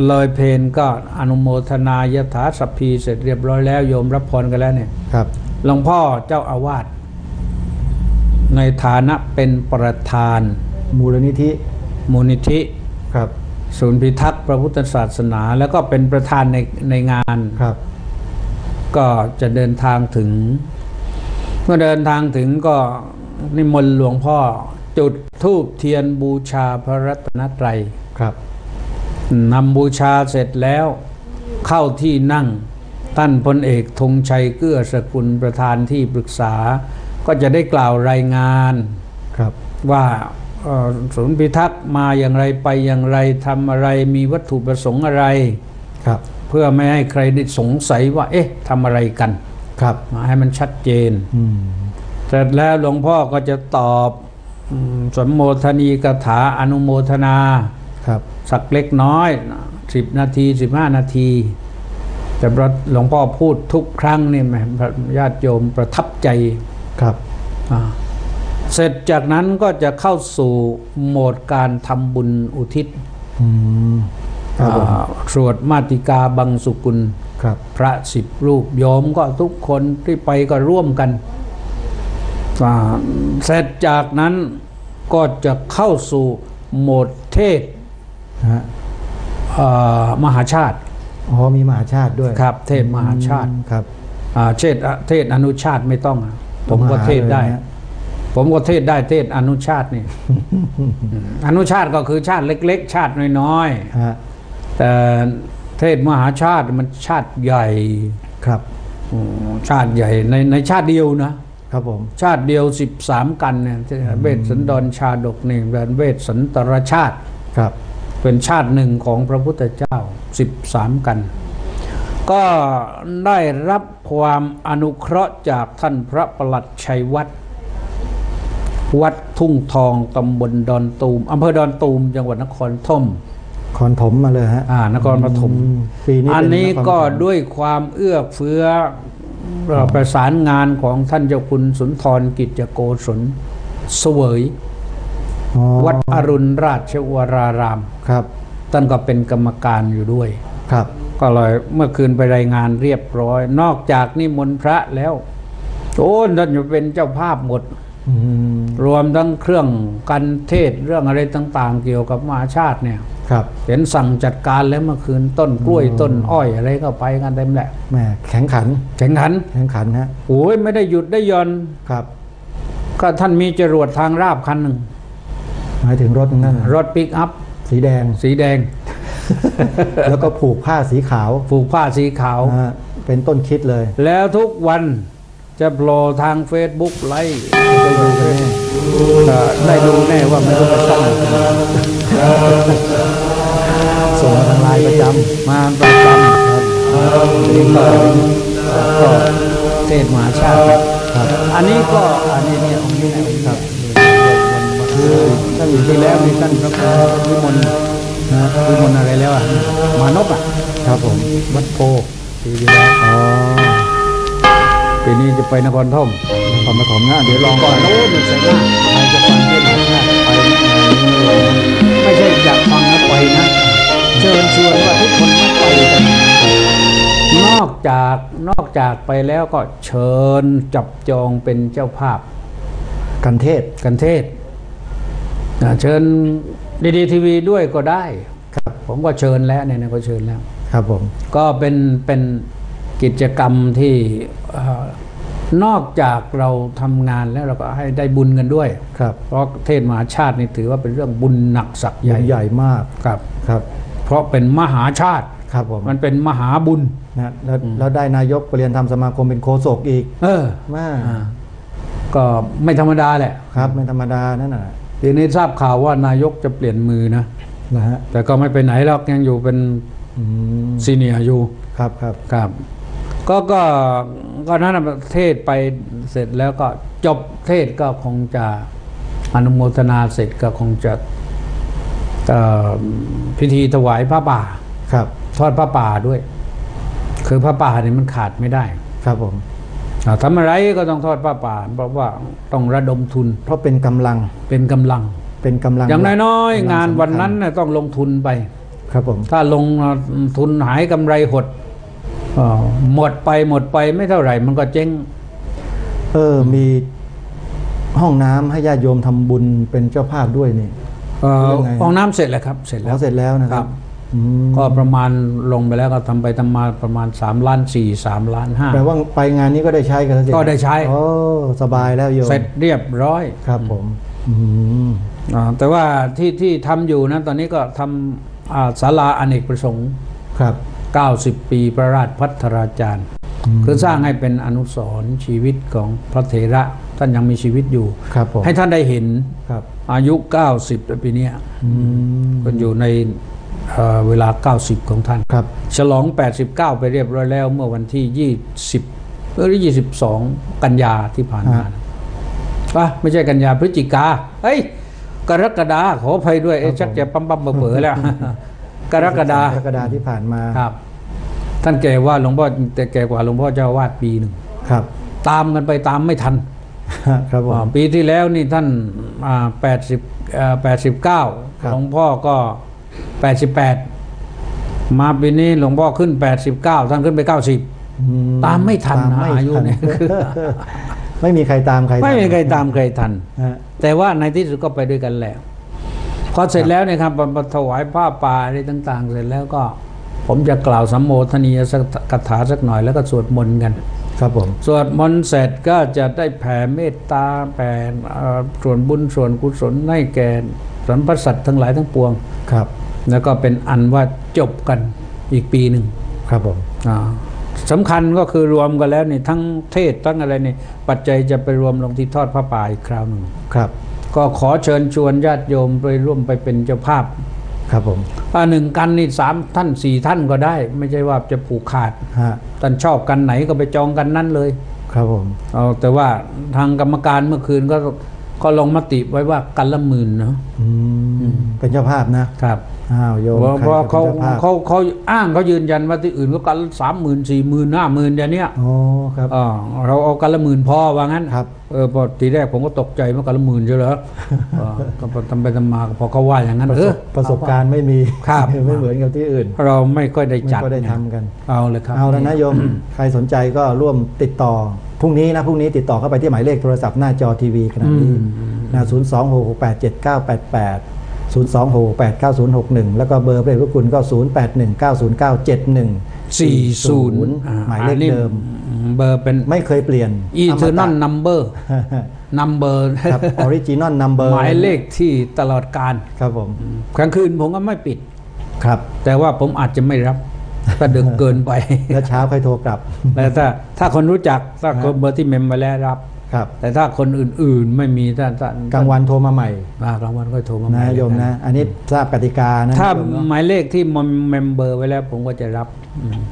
เลยเพนก็อนุโมทนายถาสัพพีเสร็จเรียบร้อยแล้วโยมรับพรกันแล้วเนี่ยครับหลวงพ่อเจ้าอาวาสในฐานะเป็นประธานมูลนิธิครับศูนย์พิทักษ์พระพุทธศาสนาแล้วก็เป็นประธานในงานครับก็จะเดินทางถึงเมื่อเดินทางถึงก็นิมนต์หลวงพ่อจุดธูปเทียนบูชาพระรัตนตรัยครับนำบูชาเสร็จแล้วเข้าที่นั่งท่านพลเอกธงชัยเกื้อสกุลประธานที่ปรึกษาก็จะได้กล่าวรายงานครับว่าศูนย์พิทักษ์มาอย่างไรไปอย่างไรทำอะไรมีวัตถุประสงค์อะไรครับเพื่อไม่ให้ใครได้สงสัยว่าเอ๊ะทำอะไรกันครับให้มันชัดเจนเสร็จแล้วหลวงพ่อก็จะตอบสมโภชนีกถาอนุโมทนาครับสักเล็กน้อย10 นาที15 นาทีแต่หลวงพ่อพูดทุกครั้งนี่ญาติโยมประทับใจครับเสร็จจากนั้นก็จะเข้าสู่โหมดการทำบุญอุทิศสวดมาติกาบังสุกุลพระ10 รูปโยมก็ทุกคนที่ไปก็ร่วมกันเสร็จจากนั้นก็จะเข้าสู่โหมดเทศมหาชาติมีมหาชาติด้วยครับเทศมหาชาติครับเทศอนุชาติไม่ต้องผมก็เทศได้เทศอนุชาตินี่ อนุชาติก็คือชาติเล็กๆชาติน้อยๆแต่เทศมหาชาติมันชาติใหญ่ครับชาติใหญ่ในชาติเดียวนะครับผมชาติเดียว13 กันเนี่ยเวสสันดรชาดกนี่เป็นเวสสันตรชาติครับเป็นชาติหนึ่งของพระพุทธเจ้า13 กันก็ได้รับความอนุเคราะห์จากท่านพระประหลัดชัยวัดทุ่งทองตำบลดอนตูมอำเภอดอนตูมจังหวัดนครปฐม ครถมมาเลยฮะนครปฐมปีนี้อันนี้ก็ด้วยความเอื้อเฟื้อประสานงานของท่านเจ้าคุณสุนทรกิจโกศลเสวยวัดอรุณราชวรารามครับท่านก็เป็นกรรมการอยู่ด้วยครับก็เลยเมื่อคืนไปรายงานเรียบร้อยนอกจากนิมนต์พระแล้วโอ้ท่านจะเป็นเจ้าภาพหมดรวมทั้งเครื่องกันเทศเรื่องอะไรต่างๆเกี่ยวกับมหาชาติเนี่ยครับเห็นสั่งจัดการแล้วเมื่อคืนต้นกล้วยต้นอ้อยอะไรก็ไปกันเต็มแหละแม่แข่งขันฮะโอ้ยไม่ได้หยุดได้ย่อนครับก็ท่านมีจรวดทางราบคันหนึ่งหมายถึงรถนั่นรถปิกอัพสีแดง แล้วก็ผูกผ้าสีขาวเป็นต้นคิดเลยแล้วทุกวันจะโผล่ทาง Facebook ไลฟ์ได้ดูแน่ว่าไม่รู้จะต้องส่งมาทางไลน์ประจำก็เทศมหาชาติอันนี้เนี่ยองค์นี้ครับท่านอยู่ที่แล้วมีท่านพระครูวิมลอะไรแล้วมานพครับผมวัดโพปีที่แล้วปีนี้จะไปนครธมนะเดี๋ยวลองก่อนโน้ตใส่หน้าใครจะฟังเทศน์ไปไม่ใช่อยากฟังนะไปนะเชิญชวนว่าทุกคนมาไปกันนอกจากไปแล้วก็เชิญจับจองเป็นเจ้าภาพกันเทศเชิญดีทีวีด้วยก็ได้ครับผมก็เชิญแล้วเนี่ยก็เชิญแล้วครับผมก็เป็นกิจกรรมที่นอกจากเราทำงานแล้วเราก็ให้ได้บุญกันด้วยครับเพราะเทศมหาชาตินี่ถือว่าเป็นเรื่องบุญหนักศักย์ใหญ่มากครับเพราะเป็นมหาชาติครับผมมันเป็นมหาบุญนะแล้วได้นายกประเรียนธรรมสมาคมเป็นโฆษกอีกมาก็ไม่ธรรมดาแหละครับไม่ธรรมดานั่นน่ะทีนี้ทราบข่าวว่านายกจะเปลี่ยนมือนะฮะแต่ก็ไม่ไปไหนหรอกยังอยู่เป็นซีเนียร์อยู่ครับก็นั้นเทศไปเสร็จแล้วก็จบเทศก็คงจะอนุโมทนาเสร็จก็คงจะพิธีถวายผ้าป่าครับทอดผ้าป่าด้วยคือผ้าป่าเนี่ยมันขาดไม่ได้ครับผมทำอะไรก็ต้องทอดผ้าป่าเพราะว่าต้องระดมทุนเพราะเป็นกำลังอย่างน้อยๆงานวันนั้นน่ะต้องลงทุนไปครับผมถ้าลงทุนหายกำไรหดหมดไปไม่เท่าไหร่มันก็เจ๊งมีห้องน้ำให้ญาติโยมทำบุญเป็นเจ้าภาพด้วยนี่ห้องน้ำเสร็จแล้วครับเสร็จแล้วนะครับก็ประมาณลงไปแล้วก็ทำไปทำมาประมาณ3.4 ล้าน3.5 ล้านแปลว่าไปงานนี้ก็ได้ใช้กันแล้วก็ได้ใช้สบายแล้วโยมเสร็จเรียบร้อยครับผมแต่ว่าที่ทำอยู่นะตอนนี้ก็ทำศาลาอเนกประสงค์ครับ90 ปีพระราชภัทราจารย์คือสร้างให้เป็นอนุสรณ์ชีวิตของพระเถระท่านยังมีชีวิตอยู่ให้ท่านได้เห็นอายุ90ปีนี้ก็อยู่ในเวลา90ของท่านฉลอง89ไปเรียบร้อยแล้วเมื่อวันที่22กันยาที่ผ่านมาไม่ใช่กันยาพฤศจิกากรกฎาขออภัยด้วยชักจะปั๊มเบอแล้วกรกฎาที่ผ่านมาครับท่านแก่ว่าหลวงพ่อแต่แก่กว่าหลวงพ่อเจ้าวาดปีหนึ่งครับตามกันไปตามไม่ทันครับปีที่แล้วนี่ท่าน89หลวงพ่อก็88มาปีนี้หลวงพ่อขึ้น89ท่านขึ้นไป90ตามไม่ทันนะอายุเนี่ยไม่มีใครตามใครทันแต่ว่าในที่สุดก็ไปด้วยกันแล้วพอเสร็จแล้วเนี่ยครับถวายผ้าป่าอะไรต่างๆเสร็จแล้วก็ผมจะกล่าวสัมโมทนียคาถาสักหน่อยแล้วก็สวดมนต์กันครับผมสวดมนต์เสร็จก็จะได้แผ่เมตตาแผ่ส่วนบุญส่วนกุศลให้แก่สรรพสัตว์ทั้งหลายทั้งปวงครับแล้วก็เป็นอันว่าจบกันอีกปีหนึ่งครับผมสำคัญก็คือรวมกันแล้วนี่ทั้งเทศทั้งอะไรนี่ปัจจัยจะไปรวมลงที่ทอดพระป่าอีกคราวหนึ่งครับก็ขอเชิญชวนญาติโยมไปร่วมไปเป็นเจ้าภาพครับผม1 กันนี่3 ท่าน 4 ท่านก็ได้ไม่ใช่ว่าจะผูกขาดท่านชอบกันไหนก็ไปจองกันนั้นเลยครับผมแต่ว่าทางกรรมการเมื่อคืนก็ลงมติไว้ว่ากันละ10,000เนาะเป็นเจ้าภาพนะครับ โยมเพราะเขาอ้างเขายืนยันว่าที่อื่นก็กัน30,000 40,000 50,000อย่างเนี้ยครับเราเอากันละ10,000พอว่างั้นครับพอทีแรกผมก็ตกใจว่ากันละ10,000ใช่เหรอก็ทำไปทำมาพอเขาว่าอย่างนั้นประสบการณ์ไม่มีไม่เหมือนกับที่อื่นเราไม่ค่อยได้จัดไม่ค่อยได้ทำกันเอาเลยครับเอาแล้วนะโยมใครสนใจก็ร่วมติดต่อพรุ่งนี้ติดต่อเข้าไปที่หมายเลขโทรศัพท์หน้าจอทีวีขณะนี้นะ026687988 026689061แล้วก็เบอร์พระเดชพระคุณก็0819097140หมายเลขเดิมเบอร์เป็นไม่เคยเปลี่ยน Eternal Number ครับ Original Number หมายเลขที่ตลอดการครับผมกลางคืนผมก็ไม่ปิดครับแต่ว่าผมอาจจะไม่รับถ้าดึกเกินไปแล้วเช้าค่อยโทรกลับแล้วถ้าคนรู้จักถ้าคนเบอร์ที่เมมไว้แล้วรับแต่ถ้าคนอื่นๆไม่มีท่านกลางวันโทรมาใหม่กลางวันก็โทรมาใหม่นะโยมนะอันนี้ทราบกติกานะถ้าหมายเลขที่เมมเบอร์ไว้แล้วผมก็จะรับ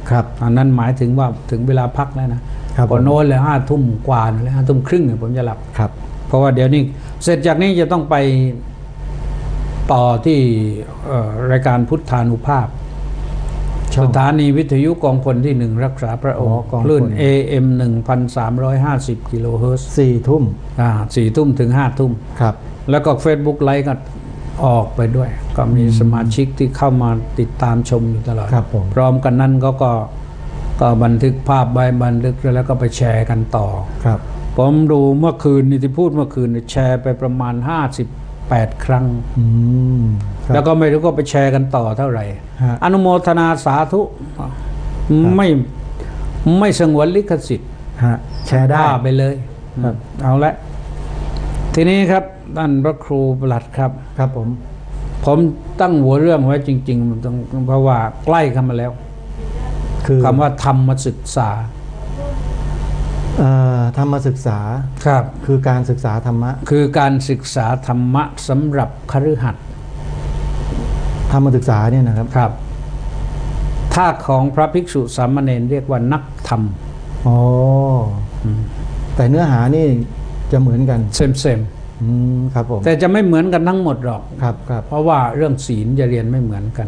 ครับอันนั้นหมายถึงว่าถึงเวลาพักแล้วนะพอโน้นเลย5 ทุ่มกว่าแล้ว5 ทุ่มครึ่งผมจะหลับครับเพราะว่าเดี๋ยวนี้เสร็จจากนี้จะต้องไปต่อที่รายการพุทธานุภาพสถานีวิทยุกองพลที่1รักษาพระองค์คลื่น AM 1,350 กิโลเฮิรตซ์4 ทุ่ม4 ทุ่มถึง5 ทุ่มครับแล้วก็ Facebook ไลฟ์ก็ออกไปด้วยก็มีสมาชิกที่เข้ามาติดตามชมอยู่ตลอดพร้อมกันนั้นก็บันทึกภาพใบบันทึกแล้วก็ไปแชร์กันต่อครับผมดูเมื่อคืนนี่ที่พูดเมื่อคืนแชร์ไปประมาณ58 ครั้งแล้วก็ไม่รู้ก็ไปแชร์กันต่อเท่าไหร่อนุโมทนาสาธุไม่สงวนลิขสิทธิ์แชร์ได้ไปเลยเอาละทีนี้ครับท่านพระครูประหลัดครับครับผมตั้งหัวเรื่องไว้จริงๆเพราะว่าใกล้เข้ามาแล้วคือคำว่าธรรมศึกษาธรรมศึกษาครับคือการศึกษาธรรมะคือการศึกษาธรรมะสำหรับคฤหัสถ์ธรรมศึกษาเนี่ยนะครับครับถ้าของพระภิกษุสามเณรเรียกว่านักธรรมแต่เนื้อหานี่จะเหมือนกันเซมครับผมแต่จะไม่เหมือนกันทั้งหมดหรอกครับเพราะว่าเรื่องศีลจะเรียนไม่เหมือนกัน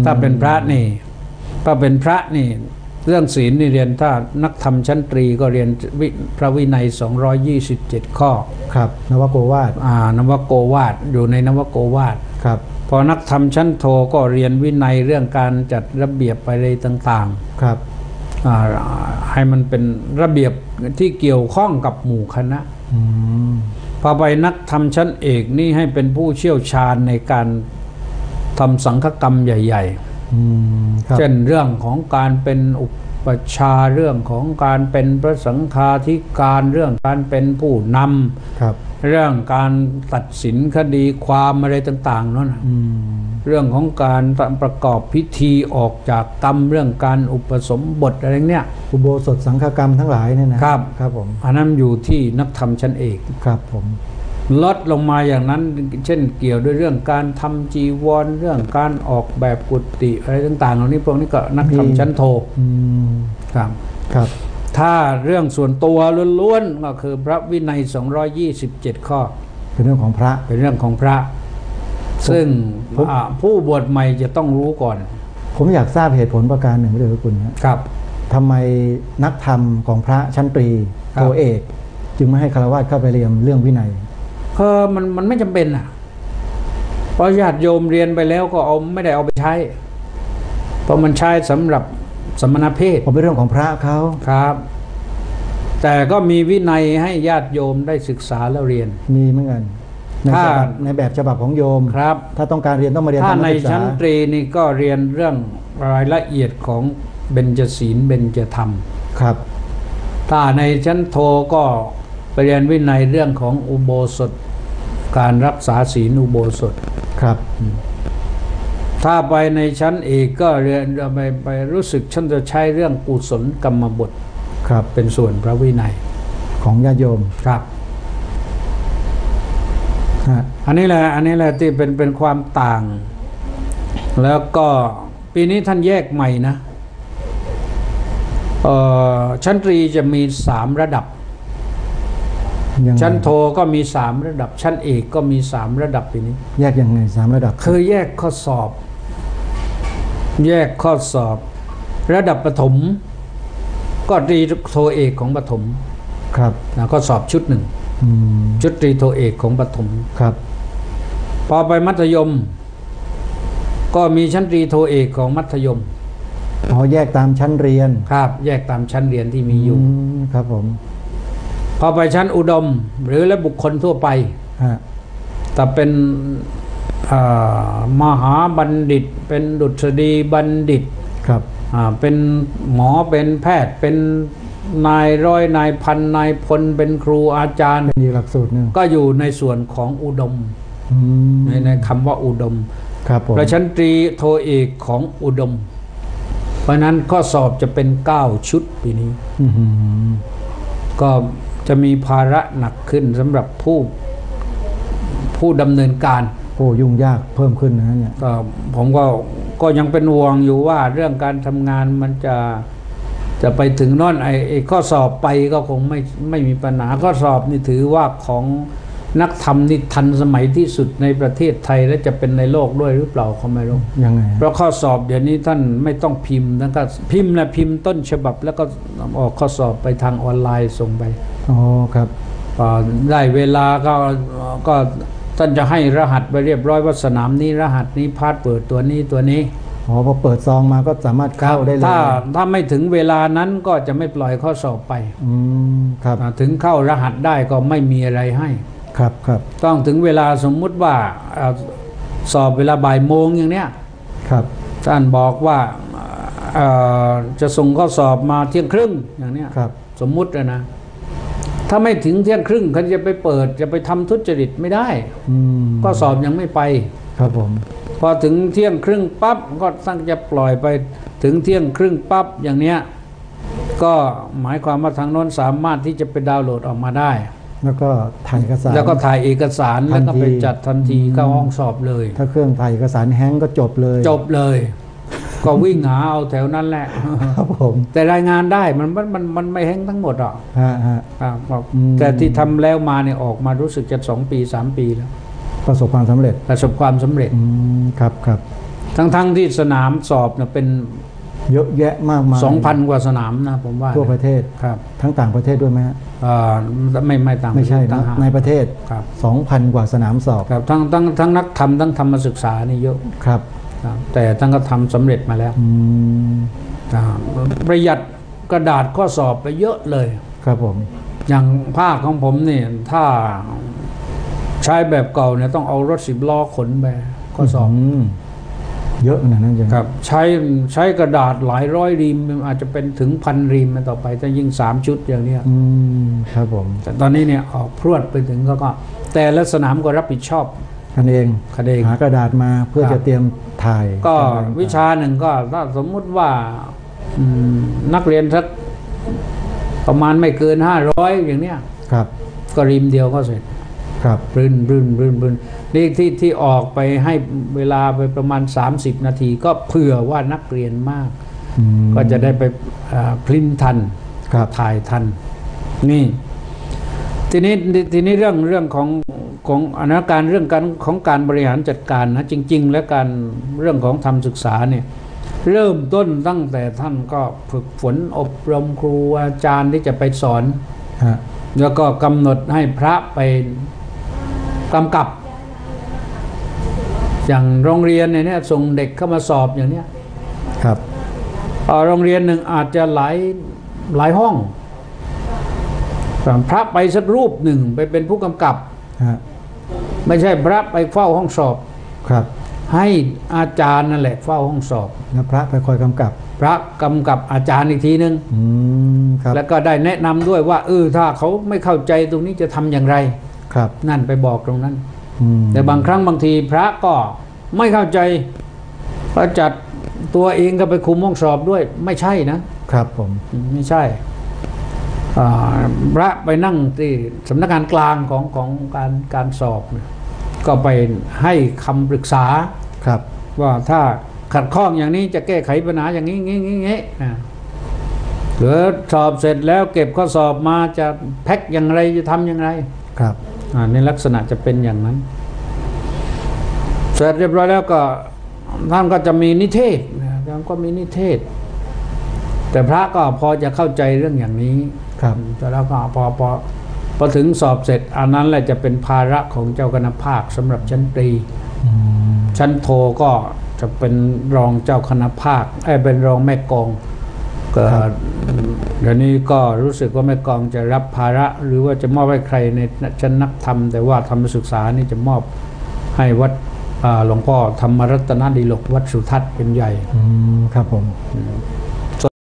ถ้าเป็นพระนี่เรื่องศีลนี่เรียนถ้านักธรรมชั้นตรีก็เรียนพระวินัย227 ข้อครับนวโกวาทนวโกวาทอยู่ในนวโกวาทครับพอนักธรรมชั้นโทก็เรียนวินัยเรื่องการจัดระเบียบไปอะไรต่างๆครับให้มันเป็นระเบียบที่เกี่ยวข้องกับหมู่คณะพอไปนักธรรมชั้นเอกนี่ให้เป็นผู้เชี่ยวชาญในการทำสังฆกรรมใหญ่ๆเช่นเรื่องของการเป็นอุปชาเรื่องของการเป็นพระสังฆาธิการเรื่องการเป็นผู้นำเรื่องการตัดสินคดีความอะไรต่างๆนั่นเรื่องของการประกอบพิธีออกจากกรรมเรื่องการอุปสมบทอะไรเนี้ยอุโบสถสังฆกรรมทั้งหลายเนี่ยนะครับครับผมอันนั้นอยู่ที่นักธรรมชั้นเอกครับผมลดลงมาอย่างนั้นเช่นเกี่ยวด้วยเรื่องการทำจีวรเรื่องการออกแบบกุฏิอะไรต่างๆเหล่านี้พวกนี้ก็นักธรรมชั้นโทครับถ้าเรื่องส่วนตัวล้วนๆก็คือพระวินัย227 ข้อเป็นเรื่องของพระซึ่งผู้บวชใหม่จะต้องรู้ก่อนผมอยากทราบเหตุผลประการหนึ่งด้วยคุณครับทำไมนักธรรมของพระชั้นตรีโทเอกจึงไม่ให้ฆราวาสเข้าไปเรียนเรื่องวินัยมันไม่จำเป็นเพราะญาติโยมเรียนไปแล้วก็ไม่ได้เอาไปใช้เพราะมันใช้สำหรับสมณเพศเป็นเรื่องของพระเขาครับแต่ก็มีวินัยให้ญาติโยมได้ศึกษาแล้วเรียนมีเหมือนกันในแบบฉบับของโยมครับถ้าต้องการเรียนต้องมาเรียนถ้าในชั้นตรีนี่ก็เรียนเรื่องรายละเอียดของเบญจศีลเบญจธรรมครับถ้าในชั้นโทก็ไปเรียนวินัยเรื่องของอุโบสถการรักษาศีลอุโบสถครับถ้าไปในชั้นเอกก็เรียนไปรู้สึกฉันจะใช้เรื่องกุศลกรรมบทครับเป็นส่วนพระวินัยของญาติโยมครับอันนี้แหละที่เป็นความต่างแล้วก็ปีนี้ท่านแยกใหม่นะชั้นตรีจะมี3 ระดับ ชั้นโทก็มี3ระดับชั้นเอกก็มี3ระดับปีนี้แยกยังไง3ระดับคือแยกข้อสอบระดับประถมก็ตรีโทเอกของประถมครับข้อสอบชุด1ชุดตรีโทเอกของประถมครับพอไปมัธยมก็มีชั้นตรีโทเอกของมัธยมแยกตามชั้นเรียนครับแยกตามชั้นเรียนที่มีอยู่ครับผมพอไปชั้นอุดมหรือและบุคคลทั่วไปแต่เป็นมหาบัณฑิตเป็นดุษฎีบัณฑิตครับเป็นหมอเป็นแพทย์เป็นนายร้อยนายพันนายพลเป็นครูอาจารย์เป็นหลักสูตรนึงก็อยู่ในส่วนของอุดมในคำว่าอุดมครับผมประชั้นตรีโทเอกของอุดมเพราะนั้นข้อสอบจะเป็น9ชุดปีนี้ก็จะมีภาระหนักขึ้นสำหรับผู้ดำเนินการยุ่งยากเพิ่มขึ้นนะเนี่ยก็ผมก็ยังเป็นห่วงอยู่ว่าเรื่องการทำงานมันจะไปถึงนั่นไอ้ข้อสอบไปก็คงไม่มีปัญหาข้อสอบนี่ถือว่าของนักธรรมนี่ทันสมัยที่สุดในประเทศไทยและจะเป็นในโลกด้วยหรือเปล่าเขาไม่รู้ยังไงเพราะข้อสอบเดี๋ยวนี้ท่านไม่ต้องพิมพ์แล้วก็พิมพ์ต้นฉบับแล้วก็ออกข้อสอบไปทางออนไลน์ส่งไปครับได้เวลาก็ท่านจะให้รหัสไปเรียบร้อยว่าสนามนี้รหัสนี้พาสเวิร์ดตัวนี้พอเปิดซองมาก็สามารถเข้าได้เลยถ้าไม่ถึงเวลานั้นก็จะไม่ปล่อยข้อสอบไปครับถึงเข้ารหัสได้ก็ไม่มีอะไรให้ครับต้องถึงเวลาสมมุติว่าสอบเวลาบ่ายโมงอย่างเนี้ยครับท่านบอกว่าจะส่งข้อสอบมาเที่ยงครึ่งอย่างเนี้ยสมมุตินะถ้าไม่ถึงเที่ยงครึ่งเขาจะไปเปิดจะไปทำทุจริตไม่ได้ก็สอบยังไม่ไปครับผมพอถึงเที่ยงครึ่งปั๊บก็ตั้งจะปล่อยไปถึงเที่ยงครึ่งปั๊บอย่างเนี้ยก็หมายความว่าทางโน้นสามารถที่จะไปดาวน์โหลดออกมาได้แล้วก็ถ่ายเอกสารแล้วก็ถ่ายเอกสารแล้วก็ไปจัดทันทีเข้าห้องสอบเลยถ้าเครื่องถ่ายเอกสารแฮงก์ก็จบเลยก็วิ่งหาเอาแถวนั้นแหละครับผมแต่รายงานได้มันไม่แฮงก์ทั้งหมดหรอกแต่ที่ทำแล้วมาเนี่ยออกมารู้สึกจะ2 ปี 3 ปีแล้วประสบความสำเร็จครับทั้งที่สนามสอบเนี่ยเป็นเยอะแยะมากมาย 2,000 กว่าสนามนะผมว่าทั่วประเทศครับทั้งต่างประเทศด้วยไหมฮะไม่ต่างไม่ใช่ในประเทศ 2,000 กว่าสนามสอบครับทั้งนักธรรมทั้งธรรมศึกษานี่เยอะครับแต่ทั้งก็ทำสำเร็จมาแล้วประหยัดกระดาษข้อสอบไปเยอะเลยครับผมอย่างภาคของผมเนี่ยถ้าใช้แบบเก่าเนี่ยต้องเอารถ10 ล้อขนไปข้อสอบเยอะขนาดนั้นเลยครับใช้กระดาษหลายร้อยรีมอาจจะเป็นถึง1,000 รีมต่อไปถ้ายิ่ง3 ชุดอย่างนี้ครับผมแต่ตอนนี้เนี่ยออกพรวดไปถึงก็แต่ละสนามก็รับผิดชอบกันเองหากระดาษมาเพื่อจะเตรียมถ่ายก็วิชาหนึ่งก็ถ้าสมมุติว่านักเรียนสักประมาณไม่เกิน500อย่างเนี้ยครับก็รีมเดียวก็เสร็จครับรื่นนี่ที่ออกไปให้เวลาไปประมาณ30 นาทีก็เผื่อว่านักเรียนมากก็จะได้ไปพริ้นทันถ่ายทันนี่ทีนี้เรื่องของอนาการเรื่องของการบริหารจัดการนะจริงๆและการเรื่องของธรรมศึกษาเนี่ยเริ่มต้นตั้งแต่ท่านก็ฝึกฝนอบรมครูอาจารย์ที่จะไปสอนแล้วก็กำหนดให้พระไปกำกับอย่างโรงเรียนเนี่ยส่งเด็กเข้ามาสอบอย่างเนี้ยครับโรงเรียนหนึ่งอาจจะหลายห้องพระไปสักรูปหนึ่งไปเป็นผู้กำกับไม่ใช่พระไปเฝ้าห้องสอบครับให้อาจารย์นั่นแหละเฝ้าห้องสอบแล้วพระไปคอยกำกับพระกำกับอาจารย์อีกทีนึงแล้วก็ได้แนะนำด้วยว่าถ้าเขาไม่เข้าใจตรงนี้จะทำอย่างไรครับนั่นไปบอกตรงนั้นแต่บางครั้งบางทีพระก็ไม่เข้าใจก็จัดตัวเองก็ไปคุมห้องสอบด้วยไม่ใช่นะครับผมไม่ใช่พระไปนั่งที่สำนักงานกลางของการสอบก็ไปให้คำปรึกษาครับว่าถ้าขัดข้องอย่างนี้จะแก้ไขปัญหาอย่างนี้งี้นะ หรือสอบเสร็จแล้วเก็บข้อสอบมาจะแพ็คอย่างไรจะทำอย่างไรครับในลักษณะจะเป็นอย่างนั้นเสร็จเรียบร้อยแล้วก็ท่านก็จะมีนิเทศท่านก็มีนิเทศแต่พระก็พอจะเข้าใจเรื่องอย่างนี้ครับแต่แล้วก็พอถึงสอบเสร็จอันนั้นแหละจะเป็นภาระของเจ้าคณะภาคสำหรับชั้นตรีชั้นโทก็จะเป็นรองเจ้าคณะภาคเป็นรองแม่กองก็เดี๋ยวนี้ก็รู้สึกว่าแม่กองจะรับภาระหรือว่าจะมอบให้ใครในชั้นนักธรรมแต่ว่าธรรมศึกษานี่จะมอบให้วัดหลวงพ่อธรรมรัตนดิลกวัดสุทัศน์เป็นใหญ่ครับผม